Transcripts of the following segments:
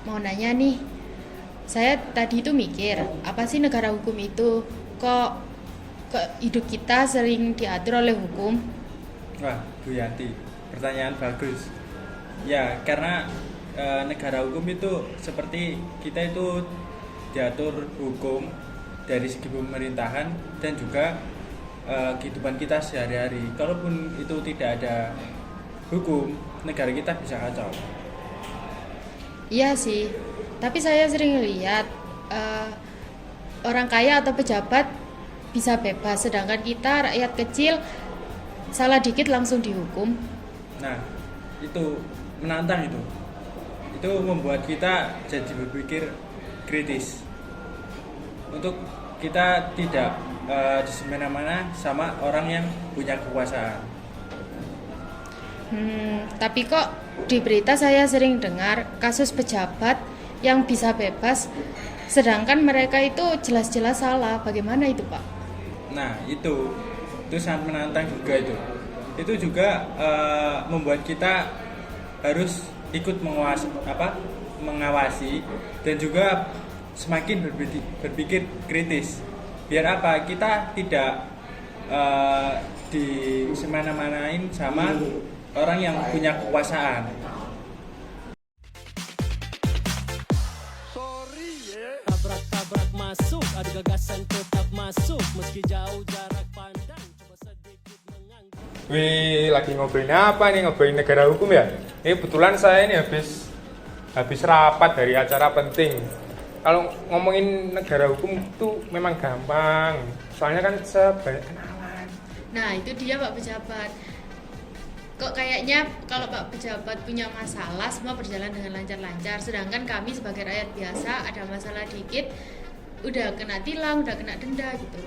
mau nanya nih. Saya tadi itu mikir, apa sih negara hukum itu? Kok hidup kita sering diatur oleh hukum? Wah, Bu Yanti, pertanyaan bagus. Ya, karena negara hukum itu seperti kita itu diatur hukum dari segi pemerintahan dan juga kehidupan kita sehari-hari. Kalaupun itu tidak ada hukum, negara kita bisa kacau. Iya sih, tapi saya sering lihat eh, orang kaya atau pejabat bisa bebas, sedangkan kita rakyat kecil salah dikit langsung dihukum. Nah, itu menantang itu. Itu membuat kita jadi berpikir kritis. Untuk kita tidak di semena-mana sama orang yang punya kekuasaan. Tapi kok di berita saya sering dengar kasus pejabat yang bisa bebas, sedangkan mereka itu jelas-jelas salah. Bagaimana itu, Pak? Nah, itu sangat menantang juga itu. Itu juga membuat kita harus ikut mengawasi dan juga semakin berpikir kritis. Biar apa? Kita tidak di semana-manain sama orang yang punya kekuasaan. Tabrak-tabrak masuk, ada gagasan tetap masuk, meski jauh jarak pandang, coba sedikit menganggap. Wih, lagi ngobrolin apa nih? Ngobrolin negara hukum ya? Ini kebetulan saya ini habis rapat dari acara penting. Kalau ngomongin negara hukum itu memang gampang. Soalnya kan saya banyak kenalan. Nah, itu dia Pak Pejabat. Kok kayaknya kalau Pak Pejabat punya masalah semua berjalan dengan lancar-lancar, sedangkan kami sebagai rakyat biasa ada masalah dikit udah kena tilang, udah kena denda gitu.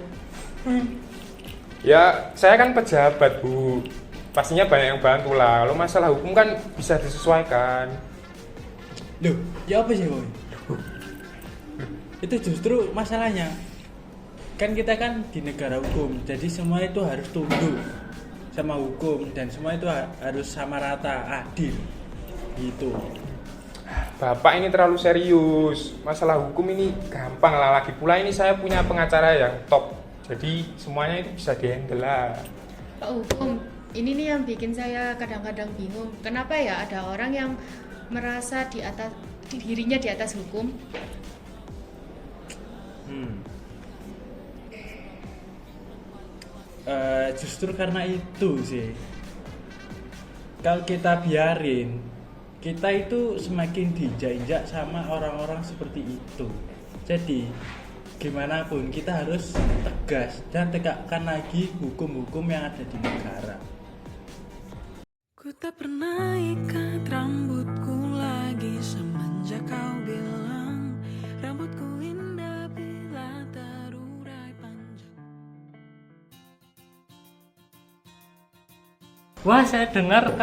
Ya, saya kan pejabat, Bu. Pastinya banyak yang bantu lah. Kalau masalah hukum kan bisa disesuaikan. Loh, ya apa sih, Boy? Itu justru masalahnya. Kan kita kan di negara hukum, jadi semua itu harus tunduk sama hukum dan semua itu harus sama rata, adil. Gitu. Bapak ini terlalu serius. Masalah hukum ini gampang lah. Lagi pula ini saya punya pengacara yang top. Jadi semuanya itu bisa dihandle lah. Pak Hukum, ini nih yang bikin saya kadang-kadang bingung. Kenapa ya ada orang yang merasa dirinya di atas hukum? Justru karena itu sih, kalau kita biarin, kita itu semakin dijak-injak sama orang-orang seperti itu. Jadi gimana pun kita harus tegas dan tegakkan lagi hukum-hukum yang ada di negara. Ku tak pernah ikat rambutku lagi semenjak kau bilang rambutku indah bila terurai panjang. Wah, saya dengar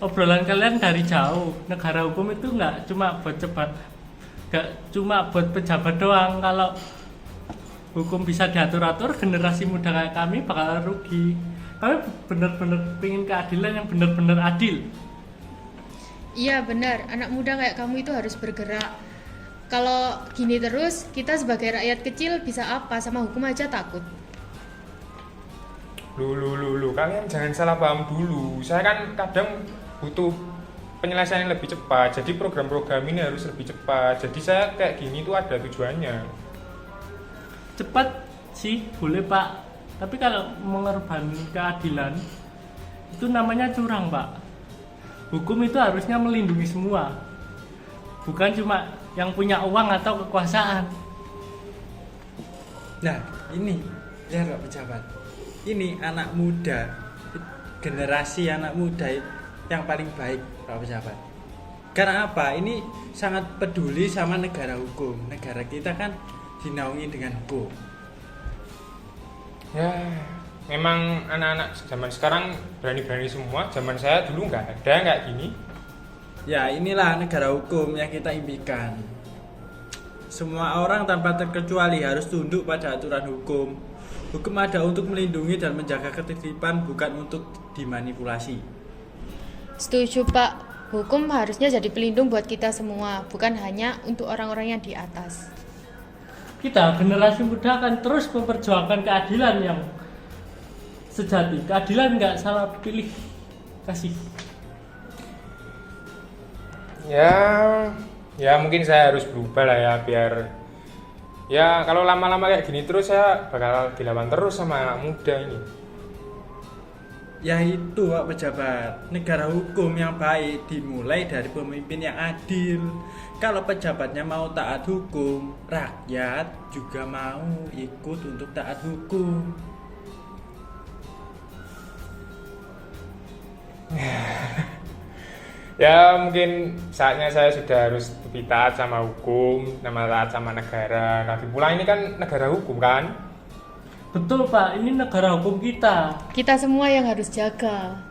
obrolan kalian dari jauh. Negara hukum itu nggak cuma buat pejabat doang. Kalau hukum bisa diatur-atur, generasi muda kayak kami bakal rugi. Kami bener-bener pengen keadilan yang bener-bener adil. Iya benar, anak muda kayak kamu itu harus bergerak. Kalau gini terus, kita sebagai rakyat kecil bisa apa? Sama hukum aja takut. Lu, kalian jangan salah paham dulu. Saya kan kadang butuh penyelesaian yang lebih cepat. Jadi program-program ini harus lebih cepat. Jadi saya kayak gini tuh ada tujuannya. Cepat sih, boleh Pak. Tapi kalau mengorbankan keadilan, itu namanya curang Pak. Hukum itu harusnya melindungi semua. Bukan cuma yang punya uang atau kekuasaan. Nah, ini ya Pak Pejabat. Ini anak muda, generasi anak muda yang paling baik Pak Pejabat. Karena apa? Ini sangat peduli sama negara hukum. Negara kita kan dinaungi dengan hukum. Ya, memang anak-anak zaman sekarang berani-berani semua. Zaman saya dulu nggak ada kayak gini. Ya, inilah negara hukum yang kita impikan. Semua orang tanpa terkecuali harus tunduk pada aturan hukum. Hukum ada untuk melindungi dan menjaga ketertiban, bukan untuk dimanipulasi. Setuju Pak, Hukum harusnya jadi pelindung buat kita semua, bukan hanya untuk orang-orang yang di atas. Kita generasi muda akan terus memperjuangkan keadilan yang sejati. Keadilan nggak salah pilih kasih. Ya mungkin saya harus berubah lah ya, biar ya kalau lama-lama kayak gini terus saya bakal dilawan terus sama anak muda ini. Ya itu Pak pejabat, negara hukum yang baik dimulai dari pemimpin yang adil. Kalau pejabatnya mau taat hukum, rakyat juga mau ikut untuk taat hukum. Ya mungkin saatnya saya sudah harus lebih taat sama hukum, sama taat sama negara. Lagi pula ini kan negara hukum kan. Betul Pak, ini negara hukum kita. Kita semua yang harus jaga.